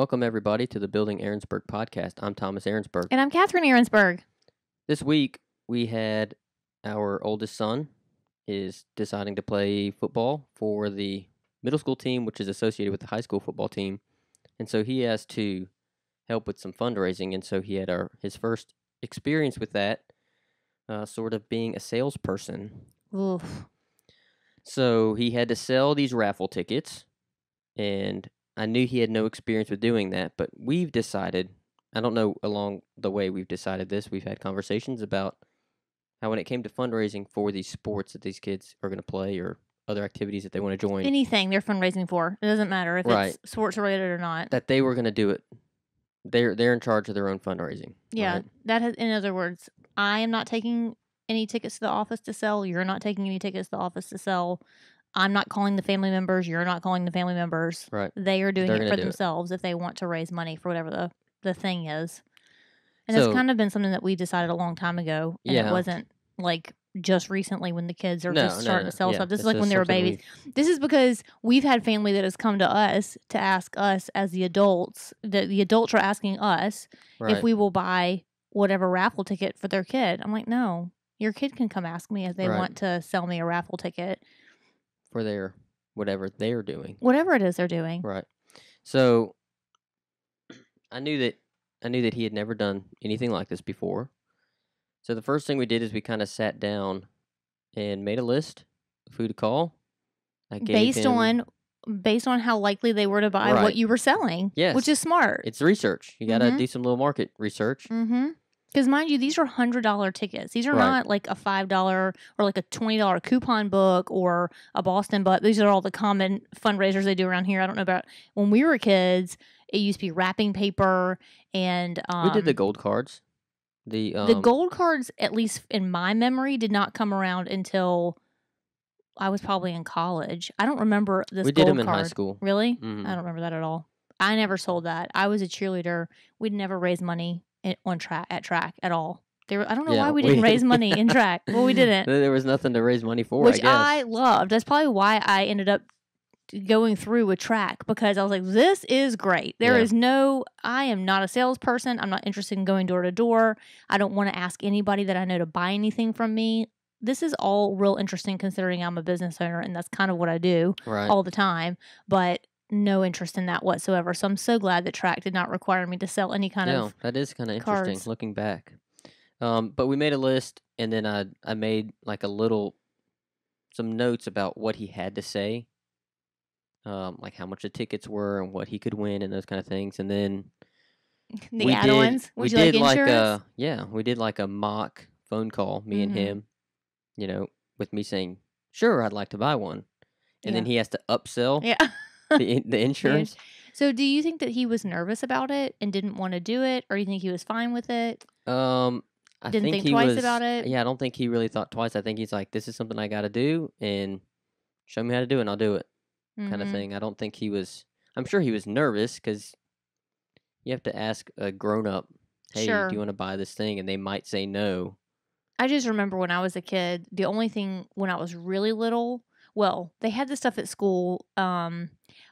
Welcome, everybody, to the Building Aaronsburg podcast. I'm Thomas Aaronsburg. And I'm Catherine Aaronsburg. This week, we had our oldest son is deciding to play football for the middle school team, which is associated with the high school football team. And so he has to help with some fundraising. And so he had his first experience with that, sort of being a salesperson. Oof. So he had to sell these raffle tickets, and I knew he had no experience with doing that, but we've decided, I don't know along the way we've decided this, we've had conversations about how when it came to fundraising for these sports that these kids are going to play or other activities that they want to join. Anything they're fundraising for. It doesn't matter if it's sports related or not. That they were going to do it. They're in charge of their own fundraising. Yeah. Right? That has, in other words, I am not taking any tickets to the office to sell. You're not taking any tickets to the office to sell. I'm not calling the family members. You're not calling the family members. Right. They are doing it for themselves if they want to raise money for whatever the thing is. And it's kind of been something that we decided a long time ago. And it wasn't like just recently when the kids are just starting to sell stuff. This is like when they were babies. This is because we've had family that has come to us to ask us as the adults. The adults are asking us if we will buy whatever raffle ticket for their kid. I'm like, no, your kid can come ask me if they want to sell me a raffle ticket. For their whatever they're doing. Whatever it is they're doing. Right. So I knew that he had never done anything like this before. So the first thing we did is we kind of sat down and made a list of who to call. Based on how likely they were to buy what you were selling. Yes. Which is smart. It's research. You got to do some little market research. Mm-hmm. Because, mind you, these are $100 tickets. These are not like a $5 or like a $20 coupon book or a Boston butt. These are all the common fundraisers they do around here. I don't know about when we were kids. It used to be wrapping paper and we did the gold cards. The gold cards, at least in my memory, did not come around until I was probably in college. I don't remember this. We did them in high school. Really? Mm-hmm. I don't remember that at all. I never sold that. I was a cheerleader. We'd never raise money at track at all. I don't know why we didn't raise money in track. Well, we didn't. There was nothing to raise money for, which I guess. I loved. That's probably why I ended up going through with track, because I was like, this is great. I am not a salesperson. I'm not interested in going door to door. I don't want to ask anybody that I know to buy anything from me. This is all real interesting considering I'm a business owner and that's kind of what I do all the time. But no interest in that whatsoever. So I'm so glad that track did not require me to sell any kind of that is kind of interesting cards. Looking back. But we made a list, and then I made like some notes about what he had to say, like how much the tickets were and what he could win and those kind of things. And then the add-ons. We did like a mock phone call, me and him, with me saying, "Sure, I'd like to buy one," and then he has to upsell. Yeah. The insurance. So do you think that he was nervous about it and didn't want to do it, or do you think he was fine with it? I didn't think twice about it? Yeah, I don't think he really thought twice. I think he's like, this is something I got to do, and show me how to do it, and I'll do it, kind of thing. I don't think he was, I'm sure he was nervous, because you have to ask a grown-up, hey, do you want to buy this thing? And they might say no. I just remember when I was a kid, the only thing when I was really little, well, they had this stuff at school.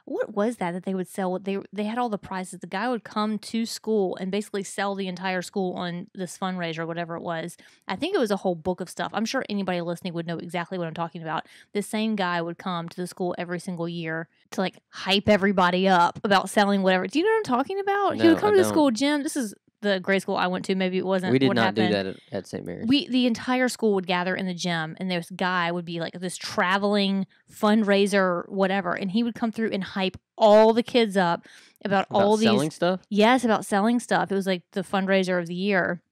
What was that they would sell? They had all the prizes. The guy would come to school and basically sell the entire school on this fundraiser or whatever it was. I think it was a whole book of stuff. I'm sure anybody listening would know exactly what I'm talking about. This same guy would come to the school every single year to like hype everybody up about selling whatever. Do you know what I'm talking about? No, he would come to the school, Jim. This is the grade school I went to. Maybe it wasn't. We did not happened. do that at St. Mary's. The entire school would gather in the gym, and this guy would be like this traveling fundraiser, whatever, and he would come through and hype all the kids up about all these selling stuff. Yes, about selling stuff. It was like the fundraiser of the year,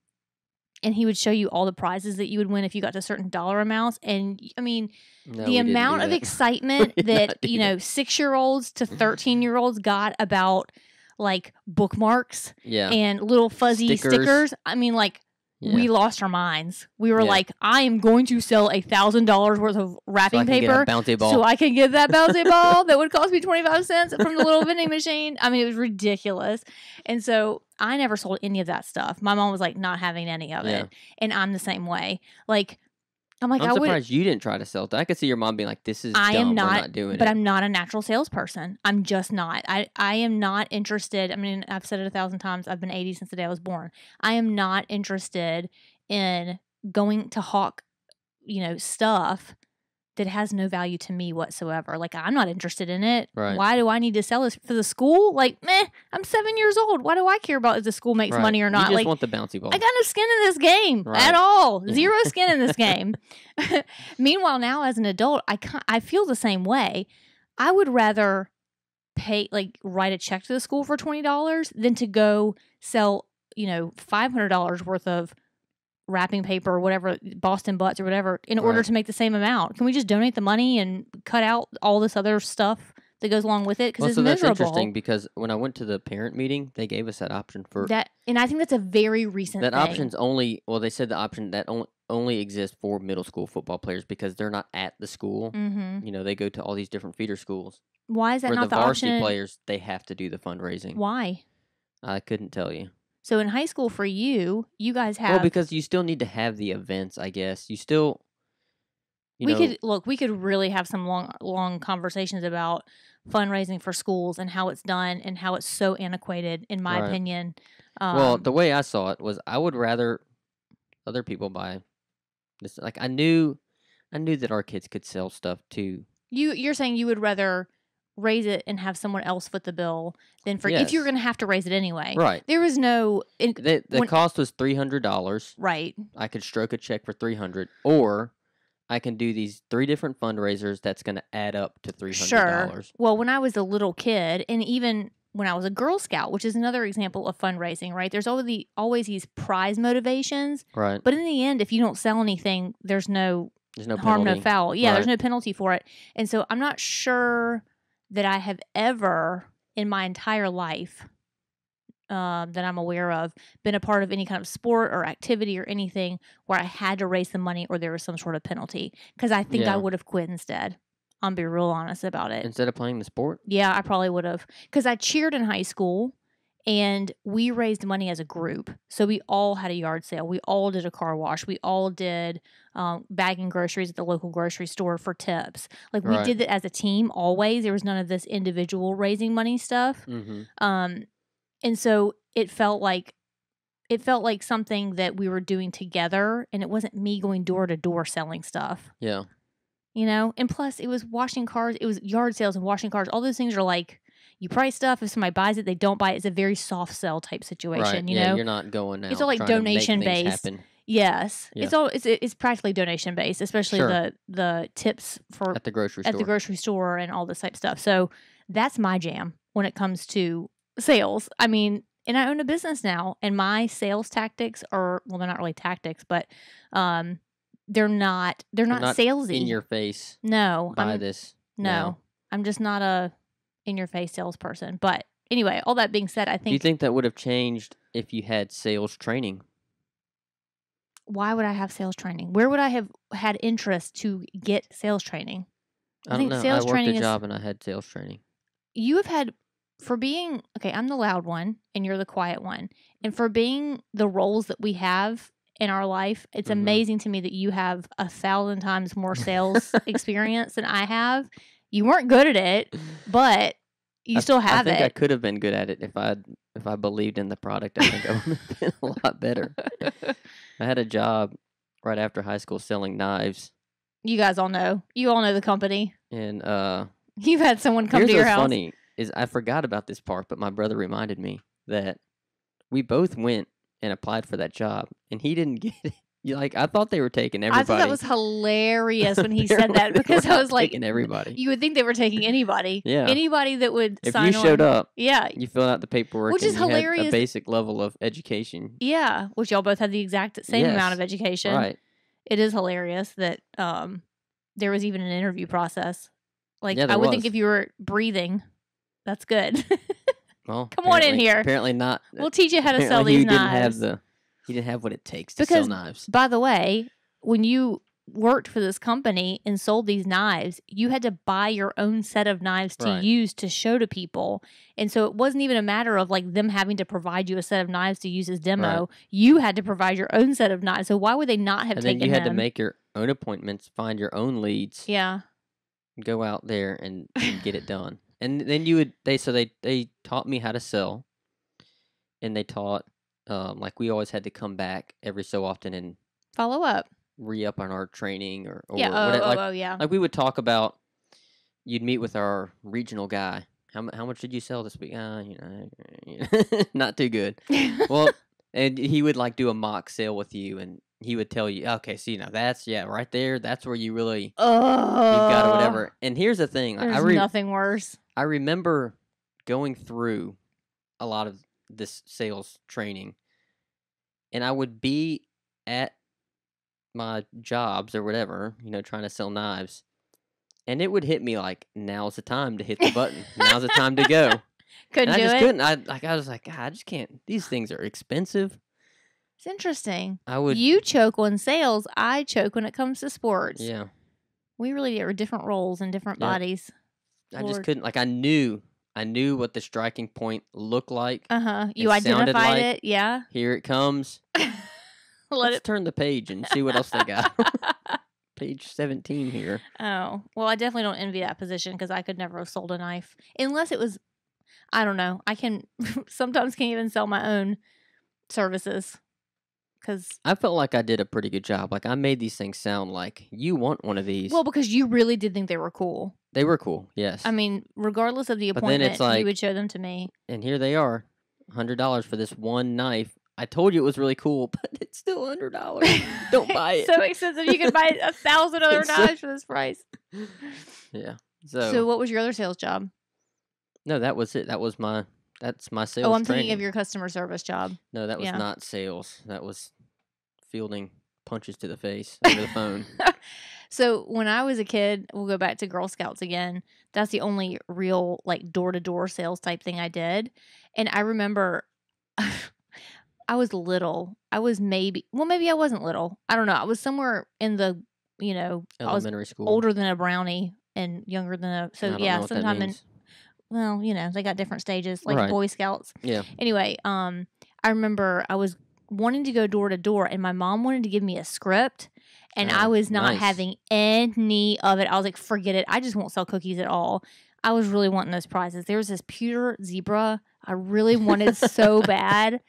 and he would show you all the prizes that you would win if you got to certain dollar amounts. And I mean, the amount of excitement that 6-year-olds to 13-year-olds got about like bookmarks and little fuzzy stickers. I mean, like, we lost our minds. We were like, I am going to sell $1,000 worth of wrapping paper so I can get that bouncy ball that would cost me 25 cents from the little vending machine. I mean, it was ridiculous. And so I never sold any of that stuff. My mom was like not having any of it. And I'm the same way. Like, I'm like, I'm surprised you didn't try to sell it. I could see your mom being like, "This is dumb. We're not doing it." But I'm not a natural salesperson. I'm just not. I am not interested. I mean, I've said it 1,000 times. I've been 80 since the day I was born. I am not interested in going to hawk, stuff that has no value to me whatsoever. Like, I'm not interested in it. Right. Why do I need to sell this for the school? Like, meh, I'm 7 years old. Why do I care about if the school makes money or not? You just want the bouncy ball. I got no skin in this game at all. Zero skin in this game. Meanwhile, now as an adult, I feel the same way. I would rather write a check to the school for $20 than to go sell, $500 worth of wrapping paper or whatever, Boston butts or whatever, in order to make the same amount. Can we just donate the money and cut out all this other stuff that goes along with it? Because it's miserable. That's interesting, because when I went to the parent meeting, they gave us that option for that, and I think that's a very recent thing. Option's only, they said the option that only exists for middle school football players because they're not at the school. Mm-hmm. They go to all these different feeder schools. Why is that not the option? For the varsity players, they have to do the fundraising. Why? I couldn't tell you. So in high school for you guys have... Well, because you still need to have the events, I guess. You still... we could really have some long conversations about fundraising for schools and how it's done and how it's so antiquated, in my opinion. Well, the way I saw it was I would rather other people buy this. Like, I knew that our kids could sell stuff too. You're saying you would rather raise it and have someone else foot the bill than for if you're going to have to raise it anyway. Right. There was no... The cost was $300. Right. I could stroke a check for $300, or I can do these 3 different fundraisers that's going to add up to $300. Sure. Well, when I was a little kid, and even when I was a Girl Scout, which is another example of fundraising, right? There's always these prize motivations. Right. But in the end, if you don't sell anything, there's no harm, penalty. no foul. Yeah, there's no penalty for it. And so I'm not sure that I have ever in my entire life that I'm aware of been a part of any kind of sport or activity or anything where I had to raise the money or there was some sort of penalty, because I think I would have quit instead. I'll be real honest about it. Instead of playing the sport? Yeah, I probably would have, because I cheered in high school and we raised money as a group. So we all had a yard sale. We all did a car wash. We all did bagging groceries at the local grocery store for tips. Like, we did it as a team always. There was none of this individual raising money stuff. Mm-hmm. And so it felt like something that we were doing together, and it wasn't me going door to door selling stuff. Yeah. And plus it was washing cars. It was yard sales and washing cars. All those things are like, you price stuff. If somebody buys it, they don't buy it. It's a very soft sell type situation. Right. You're not going out. It's all like donation based. Yes. Yeah. It's practically donation based, especially the tips for at the grocery store and all this type of stuff. So that's my jam when it comes to sales. I mean, and I own a business now, and my sales tactics are, well, they're not really tactics, but they're not salesy. In your face. No. Buy this. No. I'm just not a in your face salesperson. But anyway, all that being said, I think... Do you think that would have changed if you had sales training? Why would I have sales training? Where would I have had interest to get sales training? I don't know. I worked a job and I had sales training. You have had, for being, okay, I'm the loud one and you're the quiet one. And for being the roles that we have in our life, it's amazing to me that you have 1,000 times more sales experience than I have. You weren't good at it, but you still have it. I think I could have been good at it if I believed in the product. I think I would have been a lot better. I had a job right after high school selling knives. You guys all know. You all know the company. And you've had someone come to your house. Here's what's funny is I forgot about this part, but my brother reminded me that we both went and applied for that job, and he didn't get it. I thought they were taking everybody. I thought that was hilarious when he said that, because I was like, taking everybody. You would think they were taking anybody. Yeah. Anybody that would sign on. If you showed up, you filled out the paperwork, which is hilarious. Had a basic level of education. Yeah, which y'all both had the exact same amount of education. Right. It is hilarious that there was even an interview process. I would think if you were breathing, that's good. Well, come on in here. Apparently not. We'll teach you how to sell these knives. He didn't have what it takes to sell knives. By the way, when you worked for this company and sold these knives, you had to buy your own set of knives to use to show to people. And so it wasn't even a matter of them having to provide you a set of knives to use as demo. Right. You had to provide your own set of knives. So why would they not have taken them? And then you had to make own appointments, find your own leads. Yeah. Go out there and get it done. And then they taught me how to sell, and they taught like we always had to come back every so often and follow up, re-up on our training or yeah. whatever. Yeah. Like we would talk about. You'd meet with our regional guy. How much did you sell this week? Not too good. Well, and he would like do a mock sale with you, and he would tell you, okay, see now that's right there. That's where you really you've got it, whatever. And here's the thing, there's nothing worse. I remember going through a lot of this sales training, and I would be at my jobs or whatever, trying to sell knives. And it would hit me like, now's the time to hit the button. Now's the time to go. Couldn't do it? I just couldn't. I was like, God, I just can't. These things are expensive. It's interesting. You choke on sales. I choke when it comes to sports. Yeah. We really are different roles and different bodies. I just couldn't. Like, I knew what the striking point looked like. You identified it. Yeah. Here it comes. Let's turn the page and see what else they got. Page 17 here. Oh, well, I definitely don't envy that position because I could never have sold a knife unless it was, I don't know. I sometimes can't even sell my own services because I felt like I did a pretty good job. Like I made these things sound like you want one of these. Well, because you really did think they were cool. They were cool, yes. I mean, regardless of the appointment, you would show them to me. And here they are, $100 for this one knife. I told you it was really cool, but it's still $100. Don't buy it. So expensive. You can buy 1,000 other knives for this price. Yeah. So what was your other sales job? No, that was it. That's my sales I'm training. thinking of your customer service job. No, that was not sales. That was fielding punches to the face over the phone. So when I was a kid, we'll go back to Girl Scouts again. That's the only real like door-to-door sales type thing I did. And I remember I was little. I was maybe I wasn't little. I don't know. I was somewhere in the, elementary school. Older than a brownie and younger than a, so yeah, sometime in, well, they got different stages, like Boy Scouts. Yeah. Anyway, I remember I was wanting to go door to door and my mom wanted to give me a script and I was not having any of it. I was like, forget it. I just won't sell cookies at all. I was really wanting those prizes. There was this pewter zebra I really wanted so bad.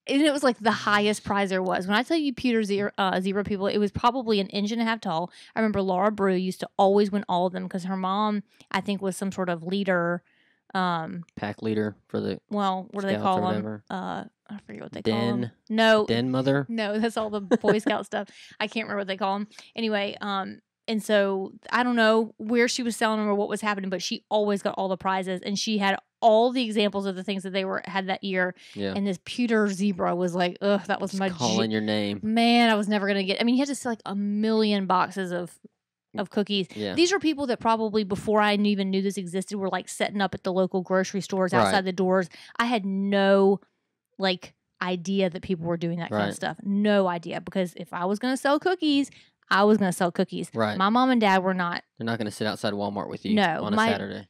And it was like the highest prize there was. When I tell you pewter zebra people, it was probably 1.5 inches tall. I remember Laura Brew used to always win all of them because her mom, I think, was some sort of leader. Pack leader for the what do they call them? I forget what they call them. No. Den mother? No, that's all the Boy Scout stuff. I can't remember what they call them. Anyway, and so I don't know where she was selling them or what was happening, but she always got all the prizes and she had all the examples of the things that they had that year. Yeah. And this pewter zebra was like, ugh, that was my calling your name. Man, I was never gonna get. I mean, you had to sell like 1 million boxes of cookies. Yeah. These are people that probably before I even knew this existed were like setting up at the local grocery stores outside the doors. I had no idea that people were doing that kind of stuff. No idea, because if I was gonna sell cookies, I was going to sell cookies. Right. My mom and dad were not. They're not going to sit outside Walmart with you on a Saturday.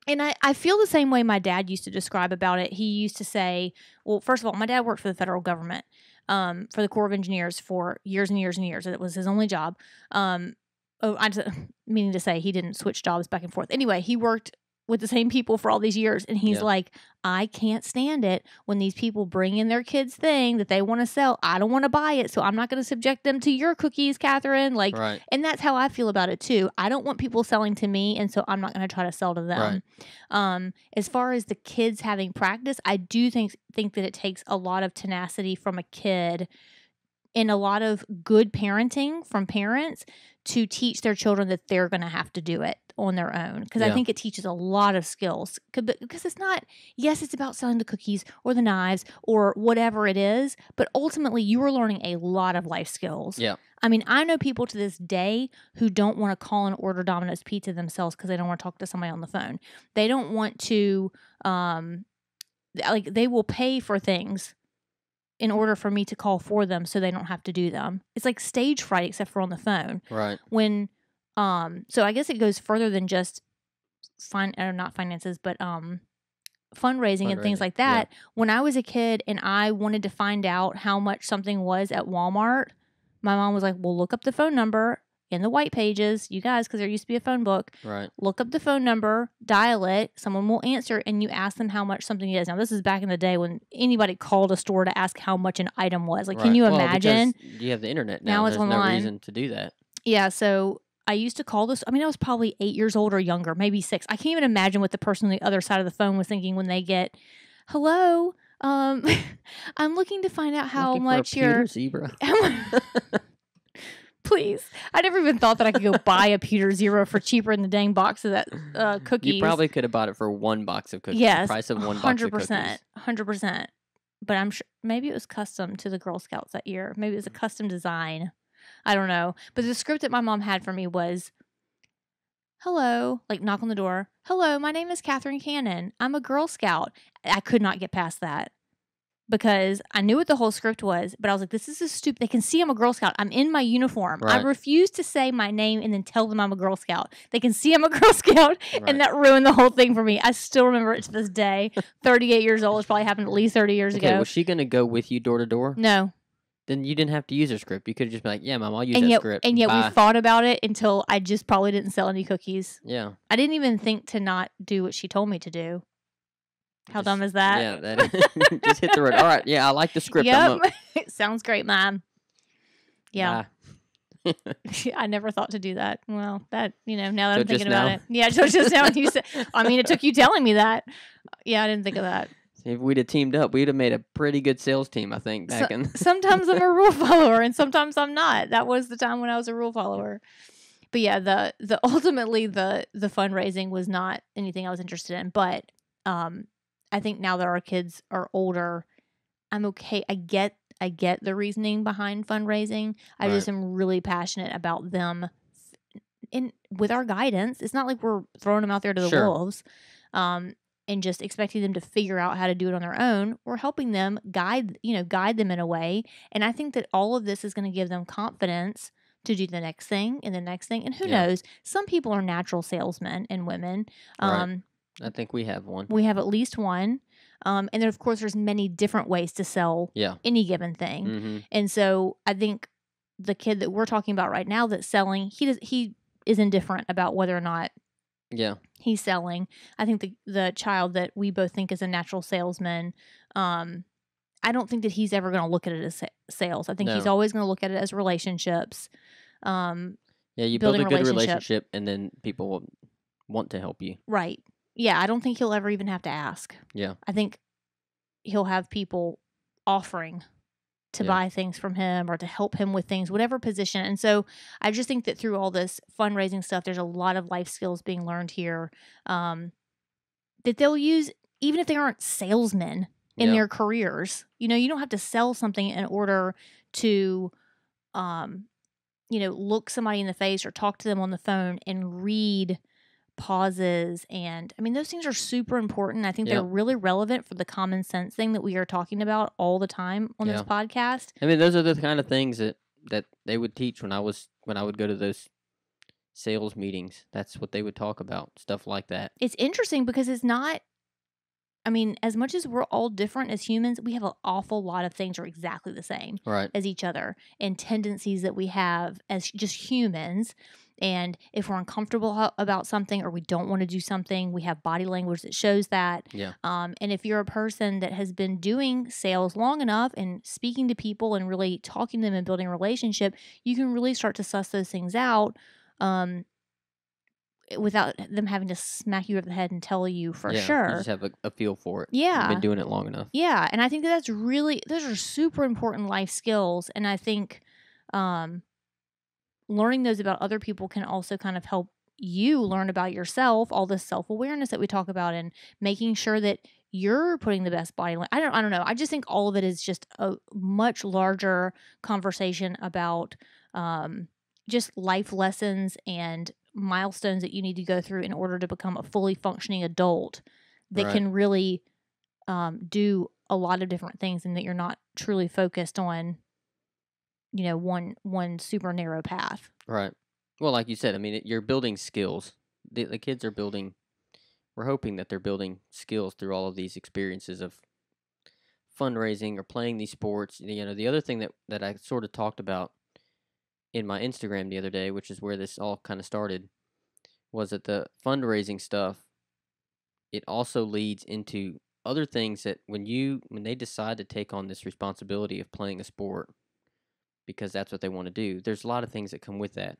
And I feel the same way my dad used to describe about it. He used to say, well, first of all, my dad worked for the federal government, for the Corps of Engineers for years and years and years. It was his only job. Meaning to say he didn't switch jobs back and forth. Anyway, he worked with the same people for all these years. And he's like, I can't stand it when these people bring in their kids' thing that they want to sell. I don't want to buy it, so I'm not going to subject them to your cookies, Catherine. And that's how I feel about it too. I don't want people selling to me, and so I'm not going to try to sell to them. As far as the kids having practice, I do think that it takes a lot of tenacity from a kid and a lot of good parenting from parents to teach their children that they're going to have to do it on their own. Because I think it teaches a lot of skills. Because it's not, yes, it's about selling the cookies or the knives or whatever it is, but ultimately you are learning a lot of life skills. Yeah. I mean, I know people to this day who don't want to call and order Domino's Pizza themselves because they don't want to talk to somebody on the phone. They don't want to, they will pay for things in order for me to call for them so they don't have to do them. It's like stage fright except for on the phone. Right. When so I guess it goes further than just not finances, but fundraising and things like that. When I was a kid and I wanted to find out how much something was at Walmart, my mom was like, well, look up the phone number in the white pages, you guys, because there used to be a phone book. Right. Look up the phone number, dial it, someone will answer, and you ask them how much something is. Now, this is back in the day when anybody called a store to ask how much an item was. Like, right. can you well, imagine? You have the internet now. It's There's online. no reason to do that. Yeah, so I used to call this. I mean, I was probably 8 years old or younger, maybe 6. I can't even imagine what the person on the other side of the phone was thinking when they get, hello, I'm looking to find out how much your zebra. Please. I never even thought that I could go buy a Peter Zero for cheaper than the dang box of that cookies. You probably could have bought it for one box of cookies. Yes, the price of one box of cookies. 100%. But I'm sure maybe it was custom to the Girl Scouts that year. Maybe it was a custom design. I don't know. But the script that my mom had for me was, hello, like knock on the door. Hello, my name is Catherine Cannon. I'm a Girl Scout. I could not get past that. Because I knew what the whole script was, but I was like, this is so stupid. They can see I'm a Girl Scout. I'm in my uniform. Right. I refuse to say my name and then tell them I'm a Girl Scout. They can see I'm a Girl Scout, Right. and that ruined the whole thing for me. I still remember it to this day. 38 years old. It's probably happened at least 30 years ago. Was she going to go with you door to door? No. Then you didn't have to use her script. You could have just been like, yeah, Mom, I'll use that script. And yet Bye. we thought about it until I just probably didn't sell any cookies. Yeah. I didn't even think to not do what she told me to do. How dumb is that? Yeah, that just hit the road. All right, yeah, I like the script. Yep. Sounds great, Mom. Yeah. I never thought to do that. Well, that, now that I'm thinking about it. Yeah, just now you said, I mean, it took you telling me that. Yeah, I didn't think of that. If we'd have teamed up, we'd have made a pretty good sales team, I think, back in. Sometimes I'm a rule follower and sometimes I'm not. That was the time when I was a rule follower. But yeah, the ultimately the fundraising was not anything I was interested in. But I think now that our kids are older, I'm okay. I get the reasoning behind fundraising. I just am really passionate about them with our guidance. It's not like we're throwing them out there to the wolves and just expecting them to figure out how to do it on their own. We're helping them guide them in a way. And I think that all of this is going to give them confidence to do the next thing and the next thing. And who knows? Some people are natural salesmen and women. I think we have one. We have at least one. And then, of course, there's many different ways to sell any given thing. Mm-hmm. And so I think the kid that we're talking about right now that's selling, he is indifferent about whether or not he's selling. I think the child that we both think is a natural salesman, I don't think that he's ever going to look at it as sales. I think he's always going to look at it as relationships. You build a good relationship and then people will want to help you. Right. Yeah, I don't think he'll ever even have to ask. Yeah. I think he'll have people offering to buy things from him or to help him with things, whatever position. And so I just think that through all this fundraising stuff, there's a lot of life skills being learned here that they'll use even if they aren't salesmen in their careers. You don't have to sell something in order to, look somebody in the face or talk to them on the phone and read pauses. And I mean, those things are super important. I think they're really relevant for the common sense thing that we are talking about all the time on this podcast. I mean, those are the kind of things that they would teach when I would go to those sales meetings. That's what they would talk about, stuff like that. It's interesting because it's not, I mean, as much as we're all different as humans, we have an awful lot of things are exactly the same as each other and tendencies that we have as just humans. And if we're uncomfortable about something or we don't want to do something, we have body language that shows that. Yeah. And if you're a person that has been doing sales long enough and speaking to people and really talking to them and building a relationship, you can really start to suss those things out without them having to smack you over the head and tell you for sure. You just have a feel for it. Yeah. You've been doing it long enough. Yeah. And I think those are super important life skills. And I think learning those about other people can also kind of help you learn about yourself, all this self-awareness that we talk about and making sure that you're putting the best body language. I don't know. I just think all of it is just a much larger conversation about just life lessons and milestones that you need to go through in order to become a fully functioning adult that can really do a lot of different things and that you're not truly focused on one super narrow path. Right. Well, like you said, I mean, you're building skills. The kids are building, we're hoping that they're building skills through all of these experiences of fundraising or playing these sports. The other thing that I sort of talked about in my Instagram the other day, which is where this all kind of started, was that the fundraising stuff, it also leads into other things that when they decide to take on this responsibility of playing a sport because that's what they want to do, there's a lot of things that come with that.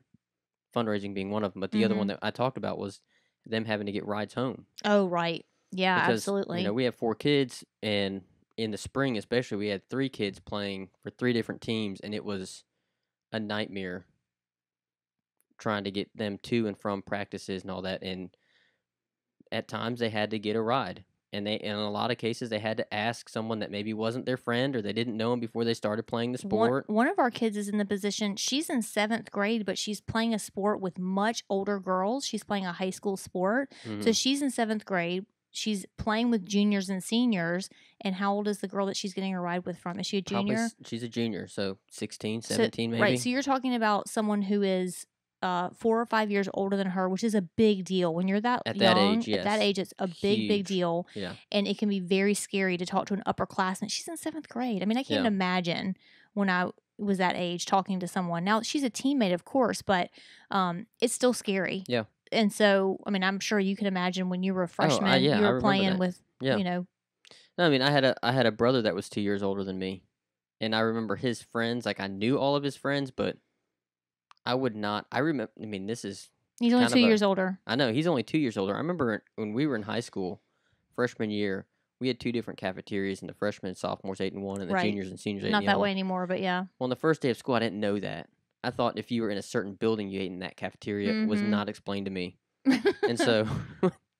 Fundraising being one of them, but the other one that I talked about was them having to get rides home. Oh, right. Yeah, because, absolutely. We have 4 kids, and in the spring especially, we had 3 kids playing for 3 different teams, and it was a nightmare trying to get them to and from practices and all that. And at times they had to get a ride. And in a lot of cases, they had to ask someone that maybe wasn't their friend or they didn't know them before they started playing the sport. One of our kids is in the position, she's in 7th grade, but she's playing a sport with much older girls. She's playing a high school sport. So she's in 7th grade. She's playing with juniors and seniors. And how old is the girl that she's getting a ride with from? Is she a junior? She's a junior, so 16, 17 maybe. Right, so you're talking about someone who is 4 or 5 years older than her, which is a big deal. When you're that young, that age, yes. At that age, it's a big deal. Yeah. And it can be very scary to talk to an upperclassman. She's in 7th grade. I mean, I can't imagine when I was that age talking to someone. Now, she's a teammate, of course, but it's still scary. Yeah. And so, I mean, I'm sure you can imagine when you were a freshman, you were playing with, No, I mean, I had a brother that was 2 years older than me. And I remember his friends, like I knew all of his friends, but I would not. I remember. I mean, he's only 2 years older. I know he's only 2 years older. I remember when we were in high school, freshman year, we had 2 different cafeterias, and the freshmen and sophomores ate in one, and the juniors and seniors ate in the other. Not that way anymore, but yeah. Well, on the first day of school, I didn't know that. I thought if you were in a certain building, you ate in that cafeteria. It was not explained to me, and so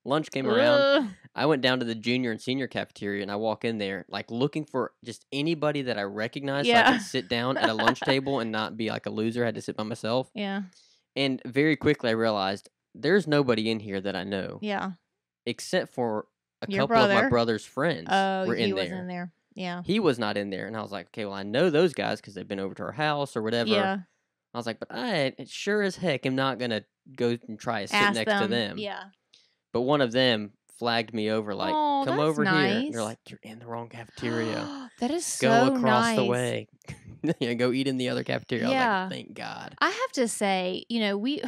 lunch came around. I went down to the junior and senior cafeteria, and I walk in there, like looking for just anybody that I recognized so I could sit down at a lunch table and not be like a loser. I had to sit by myself. Yeah. And very quickly I realized there's nobody in here that I know. Yeah. Except for Your couple of my brother's friends were in there. He wasn't in there. Yeah. He was not in there. And I was like, okay, well, I know those guys because they've been over to our house or whatever. Yeah. I was like, but I sure as heck am not going to go and try to sit next to them. Yeah. But one of them flagged me over, like, come over here. And they're like, you're in the wrong cafeteria. That is so nice. Go across the way. Go eat in the other cafeteria. Yeah. I was like, thank God. I have to say, we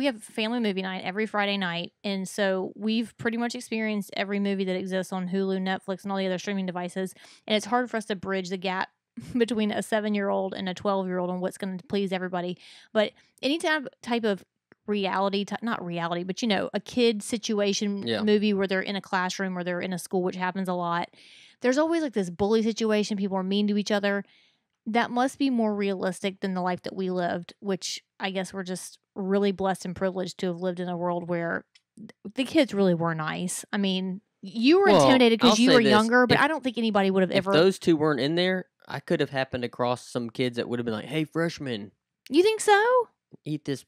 have family movie night every Friday night. And so we've pretty much experienced every movie that exists on Hulu, Netflix, and all the other streaming devices. And it's hard for us to bridge the gap between a 7-year-old and a 12-year-old on what's going to please everybody. But any type of reality, not reality, but a kid situation movie where they're in a classroom or they're in a school, which happens a lot. There's always like this bully situation. People are mean to each other. That must be more realistic than the life that we lived, which I guess we're just really blessed and privileged to have lived in a world where the kids really were nice. I mean, you were intimidated because you were younger, but I don't think anybody would have ever. If those two weren't in there, I could have happened across some kids that would have been like, "Hey, freshman, you think so? Eat this."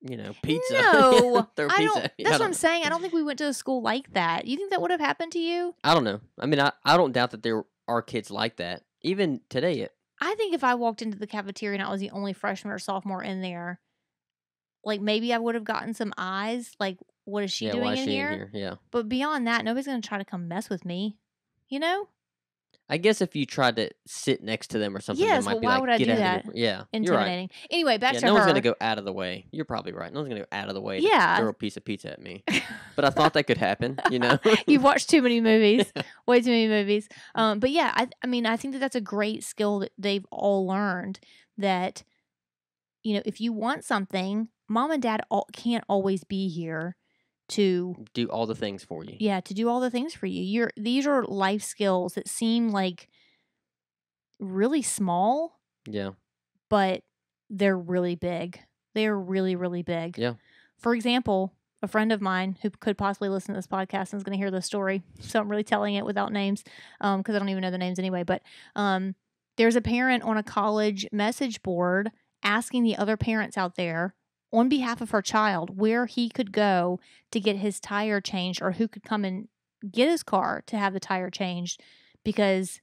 Pizza. No, I don't. That's what I'm saying. I don't think we went to a school like that. You think that would have happened to you? I don't know. I mean, I don't doubt that there are kids like that. Even today, I think if I walked into the cafeteria and I was the only freshman or sophomore in there, like maybe I would have gotten some eyes. Like, what is she doing why is in she here? In here? Yeah. But beyond that, nobody's going to try to come mess with me. I guess if you tried to sit next to them or something, yes, they might be why like, would I get do out that? Of your... Yeah, intimidating. Right. Anyway, back to her. No one's gonna go out of the way. You're probably right. No one's gonna go out of the way to throw a piece of pizza at me. But I thought that could happen. You've watched too many movies, way too many movies. But yeah, I mean, I think that's a great skill that they've all learned. That if you want something, mom and dad can't always be here to do all the things for you. Yeah, to do all the things for you. These are life skills that seem like really small. Yeah. But they're really big. They're really, really big. Yeah. For example, a friend of mine who could possibly listen to this podcast and is going to hear this story, so I'm really telling it without names because I don't even know the names anyway, but there's a parent on a college message board asking the other parents out there on behalf of her child where he could go to get his tire changed or who could come and get his car to have the tire changed because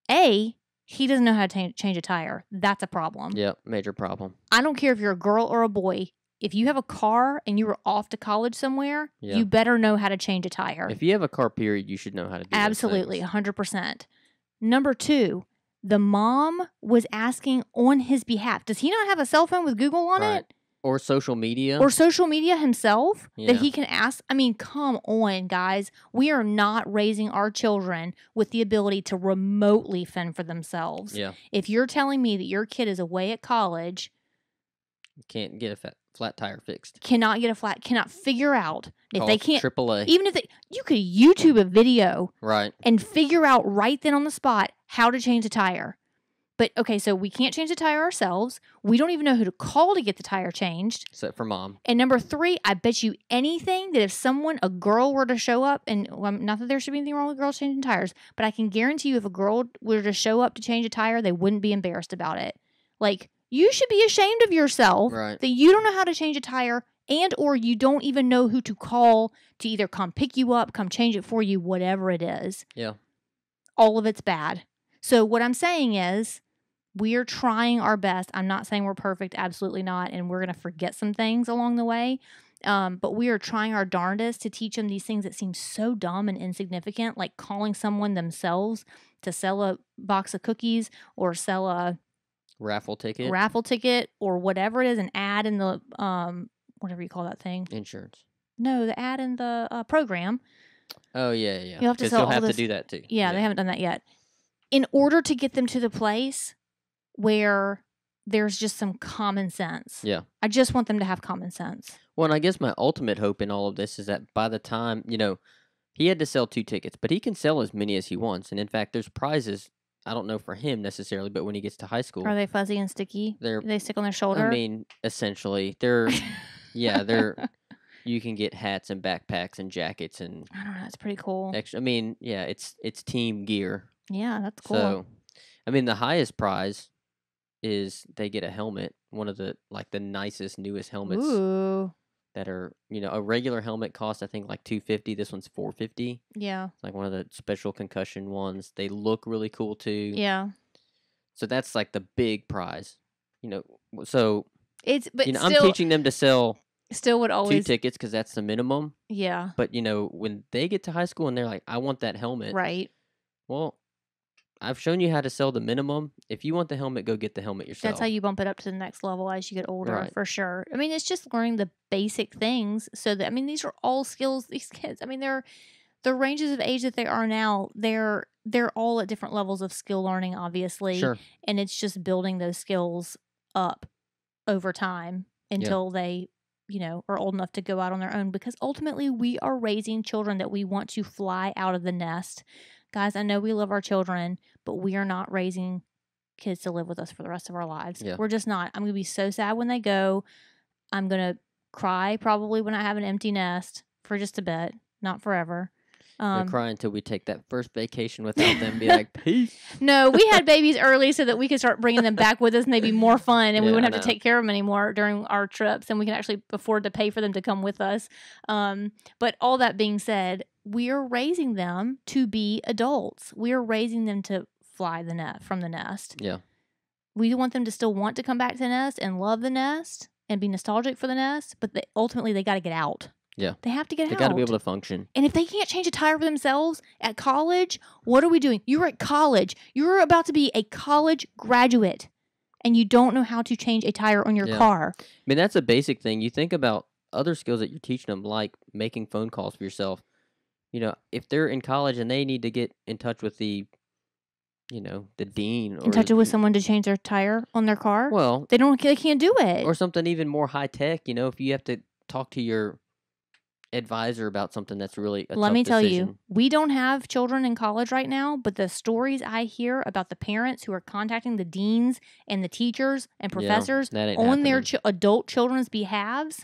he doesn't know how to change a tire. That's a problem. Yeah, major problem. I don't care if you're a girl or a boy. If you have a car and you were off to college somewhere, you better know how to change a tire. If you have a car, period, you should know how to do Absolutely, 100%. Number 2, The mom was asking on his behalf. Does he not have a cell phone with Google on it? Or social media. Or social media himself that he can ask. I mean, come on, guys. We are not raising our children with the ability to remotely fend for themselves. Yeah. If you're telling me that your kid is away at college, can't get a flat tire fixed. Cannot figure out if they can't. AAA. Even if you could YouTube a video. Right. And figure out right then on the spot how to change a tire. But, okay, so we can't change the tire ourselves. We don't even know who to call to get the tire changed. Except for mom. And number 3, I bet you anything that if a girl were to show up, and not that there should be anything wrong with girls changing tires, but I can guarantee you if a girl were to show up to change a tire, they wouldn't be embarrassed about it. Like, you should be ashamed of yourself that you don't know how to change a tire and or you don't even know who to call to either come pick you up, come change it for you, whatever it is. Yeah. All of it's bad. So what I'm saying is we are trying our best. I'm not saying we're perfect. Absolutely not. And we're going to forget some things along the way. But we are trying our darndest to teach them these things that seem so dumb and insignificant, like calling someone themselves to sell a box of cookies or sell a raffle ticket or whatever it is, an ad in the, whatever you call that thing. Insurance. No, the ad in the program. Oh, yeah, yeah. You'll have to sell all this. To do that, too. Yeah, they haven't done that yet. In order to get them to the place where there's just some common sense. Yeah. I just want them to have common sense. Well, and I guess my ultimate hope in all of this is that by the time, he had to sell 2 tickets, but he can sell as many as he wants. And in fact, there's prizes, I don't know for him necessarily, but when he gets to high school. Are they fuzzy and sticky? Do they stick on their shoulder? I mean, essentially. You can get hats and backpacks and jackets and. I don't know. It's pretty cool. Extra. I mean, yeah, it's team gear. Yeah, that's cool. So, I mean, the highest prize is they get a helmet, one of the nicest, newest helmets. Ooh. That are, a regular helmet costs I think like $250. This one's $450. Yeah. It's like one of the special concussion ones. They look really cool too. Yeah. So that's like the big prize. So but I'm teaching them to sell still would always 2 tickets because that's the minimum. Yeah. But when they get to high school and they're like, I want that helmet. Right. Well, I've shown you how to sell the minimum. If you want the helmet, go get the helmet yourself. That's how you bump it up to the next level as you get older, right. For sure. I mean, it's just learning the basic things so that, these are all skills. These kids, they're the ranges of age that they are now, they're all at different levels of skill learning, obviously. Sure. And it's just building those skills up over time until they, are old enough to go out on their own, because ultimately we are raising children that we want to fly out of the nest. Guys, I know we love our children, but we are not raising kids to live with us for the rest of our lives. Yeah. We're just not. I'm going to be so sad when they go. I'm going to cry probably when I have an empty nest for just a bit, not forever. We'll cry until we take that first vacation without them. Be like, peace. No, we had babies early so that we could start bringing them back with us, and they'd be more fun, and we wouldn't have to take care of them anymore during our trips, and we can actually afford to pay for them to come with us. But all that being said, we are raising them to be adults. We are raising them to fly from the nest. Yeah. We want them to still want to come back to the nest and love the nest and be nostalgic for the nest, but ultimately they got to get out. Yeah. They have to get out. They got to be able to function. And if they can't change a tire for themselves at college, what are we doing? You're at college. You're about to be a college graduate, and you don't know how to change a tire on your car. I mean, that's a basic thing. You think about other skills that you're teaching them, like making phone calls for yourself. If they're in college and they need to get in touch with the dean. Or in touch with someone to change their tire on their car? Well. They can't do it. Or something even more high tech, if you have to talk to your advisor about something that's really a Let tough me tell decision. you, we don't have children in college right now, but the stories I hear about the parents who are contacting the deans and the teachers and professors on their adult children's behalves,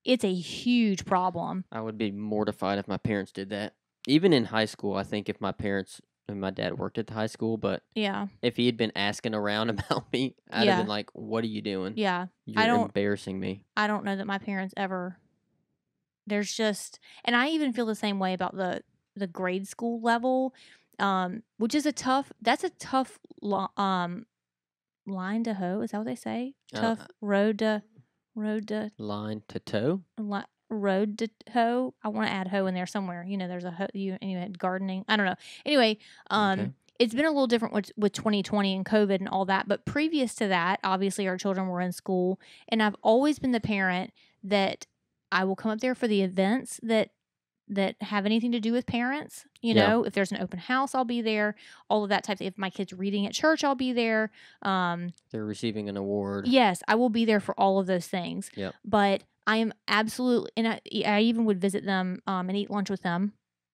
it's a huge problem. I would be mortified if my parents did that. Even in high school, I think if my parents and my dad worked at the high school, but if he had been asking around about me, I'd have been like, what are you doing? Yeah. You're embarrassing me. I don't know that my parents ever... There's just, and I even feel the same way about the grade school level, which is a tough line to hoe. Is that what they say? Tough road to line to toe. Road to hoe. I want to add hoe in there somewhere. There's a hoe. You had gardening. I don't know. Anyway, it's been a little different with 2020 and COVID and all that. But previous to that, obviously our children were in school, and I've always been the parent that I will come up there for the events that have anything to do with parents. You know, if there's an open house, I'll be there. All of that type of, if my kid's reading at church, I'll be there. They're receiving an award. Yes, I will be there for all of those things. Yep. But I am absolutely, and I even would visit them and eat lunch with them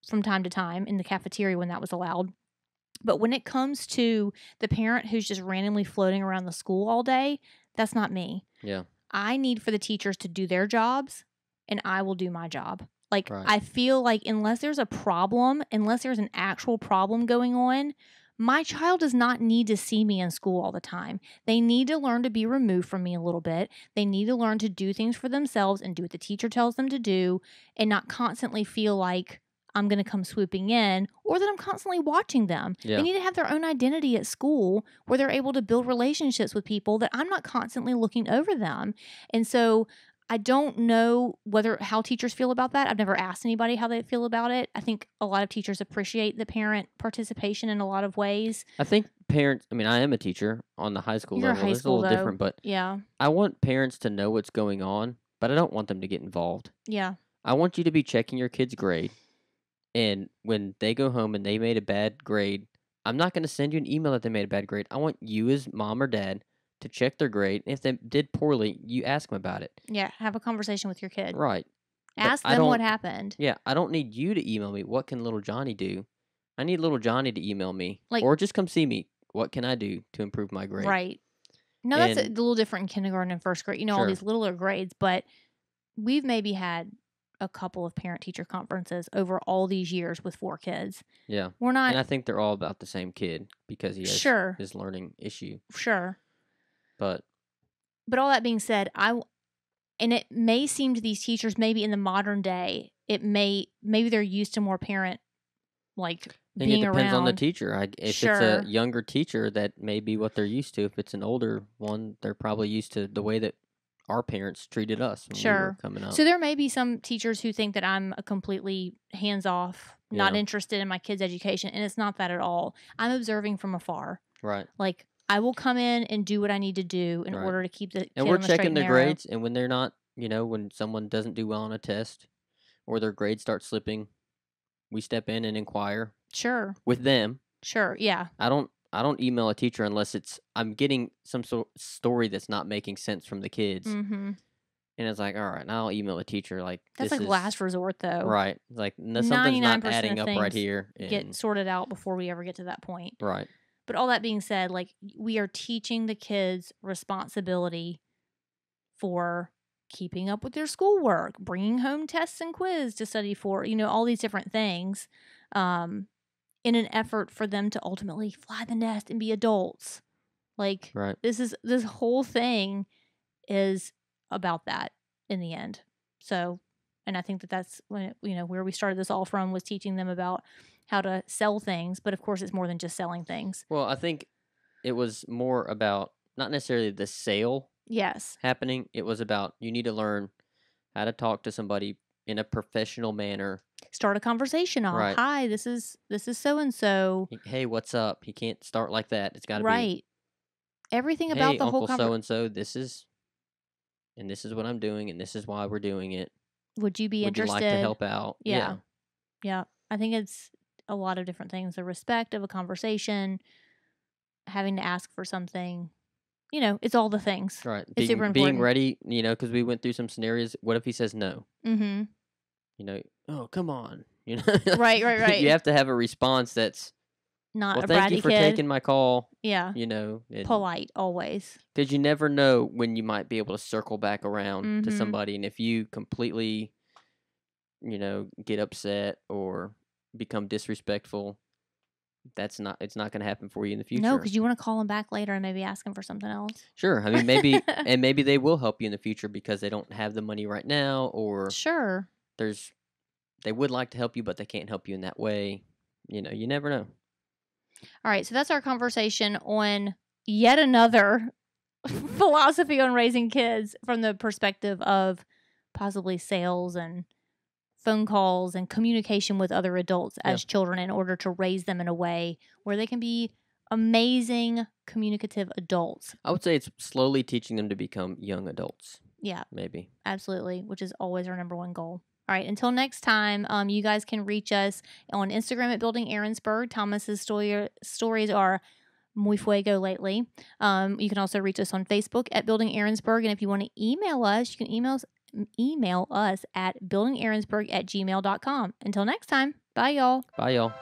from time to time in the cafeteria when that was allowed. But when it comes to the parent who's just randomly floating around the school all day, that's not me. Yeah. I need for the teachers to do their jobs, and I will do my job. Like, right. I feel like unless there's a problem, unless there's an actual problem going on, my child does not need to see me in school all the time. They need to learn to be removed from me a little bit. They need to learn to do things for themselves and do what the teacher tells them to do, and not constantly feel like I'm going to come swooping in, or that I'm constantly watching them. Yeah. They need to have their own identity at school where they're able to build relationships with people that I'm not constantly looking over them. And so I don't know how teachers feel about that. I've never asked anybody how they feel about it. I think a lot of teachers appreciate the parent participation in a lot of ways. I think parents, I mean, I am a teacher on the high school You're level. It's a little different, but yeah, I want parents to know what's going on, but I don't want them to get involved. Yeah. I want you to be checking your kid's grade. And when they go home and they made a bad grade, I'm not going to send you an email that they made a bad grade. I want you as mom or dad to check their grade. And if they did poorly, you ask them about it. Yeah, have a conversation with your kid. Right. Ask them what happened. Yeah, I don't need you to email me. What can little Johnny do? I need little Johnny to email me. Or just come see me. What can I do to improve my grade? Right. No, that's a little different in kindergarten and first grade. You know, all these littler grades. But we've maybe had a couple of parent-teacher conferences over all these years with 4 kids. Yeah. We're not... And I think they're all about the same kid because he has his learning issue. Sure. But all that being said, and it may seem to these teachers, maybe in the modern day, maybe they're used to more parent, like, being around. It depends on the teacher. If it's a younger teacher, that may be what they're used to. If it's an older one, they're probably used to the way that our parents treated us when we were coming up. So there may be some teachers who think that I'm a completely hands-off, not interested in my kids' education, and it's not that at all. I'm observing from afar. Right. Like, I will come in and do what I need to do in order to keep the kid and we're on the straight checking and their narrow. grades, and when they're not, when someone doesn't do well on a test or their grades start slipping, we step in and inquire. Sure. With them. Sure, yeah. I don't email a teacher unless I'm getting some sort of story that's not making sense from the kids. Mm-hmm. And it's like, all right, now I'll email a teacher. Like, that's like last resort, though. Right. Like, something's not adding up right here. Get sorted out before we ever get to that point. Right. But all that being said, like, we are teaching the kids responsibility for keeping up with their schoolwork, bringing home tests and quiz to study for, all these different things, in an effort for them to ultimately fly the nest and be adults. Like, this whole thing is about that in the end. So, and I think that's when where we started this all from, was teaching them about how to sell things, but of course it's more than just selling things. Well, I think it was more about not necessarily the sale happening. It was about, you need to learn how to talk to somebody in a professional manner. Start a conversation off. Right. Hi, this is so and so. Hey, what's up? You can't start like that. It's got to be everything about the whole conversation. So and so, this is what I'm doing, and this is why we're doing it. Would you be interested? Would you like to help out? Yeah. I think it's a lot of different things. The respect of a conversation, having to ask for something. It's all the things. Right. It's super important. Being ready, because we went through some scenarios. What if he says no? Mm-hmm. Oh, come on. Right. You have to have a response that's not a bratty thank you for taking my call. Yeah. Polite, always. Because you never know when you might be able to circle back around to somebody. And if you completely, get upset or become disrespectful, it's not going to happen for you in the future. No, because you want to call them back later and maybe ask them for something else. Sure. I mean, maybe they will help you in the future because they don't have the money right now, or they would like to help you, but they can't help you in that way. You never know. All right, so that's our conversation on yet another philosophy on raising kids from the perspective of possibly sales and phone calls and communication with other adults as children in order to raise them in a way where they can be amazing communicative adults. I would say it's slowly teaching them to become young adults. Yeah. Maybe. Absolutely, which is always our number one goal. All right, until next time, you guys can reach us on Instagram at Building Aaronsburg. Thomas's stories are muy fuego lately. You can also reach us on Facebook at Building Aaronsburg. And if you want to email us, you can email us at buildingaaronsburg@gmail.com. Until next time, bye, y'all. Bye, y'all.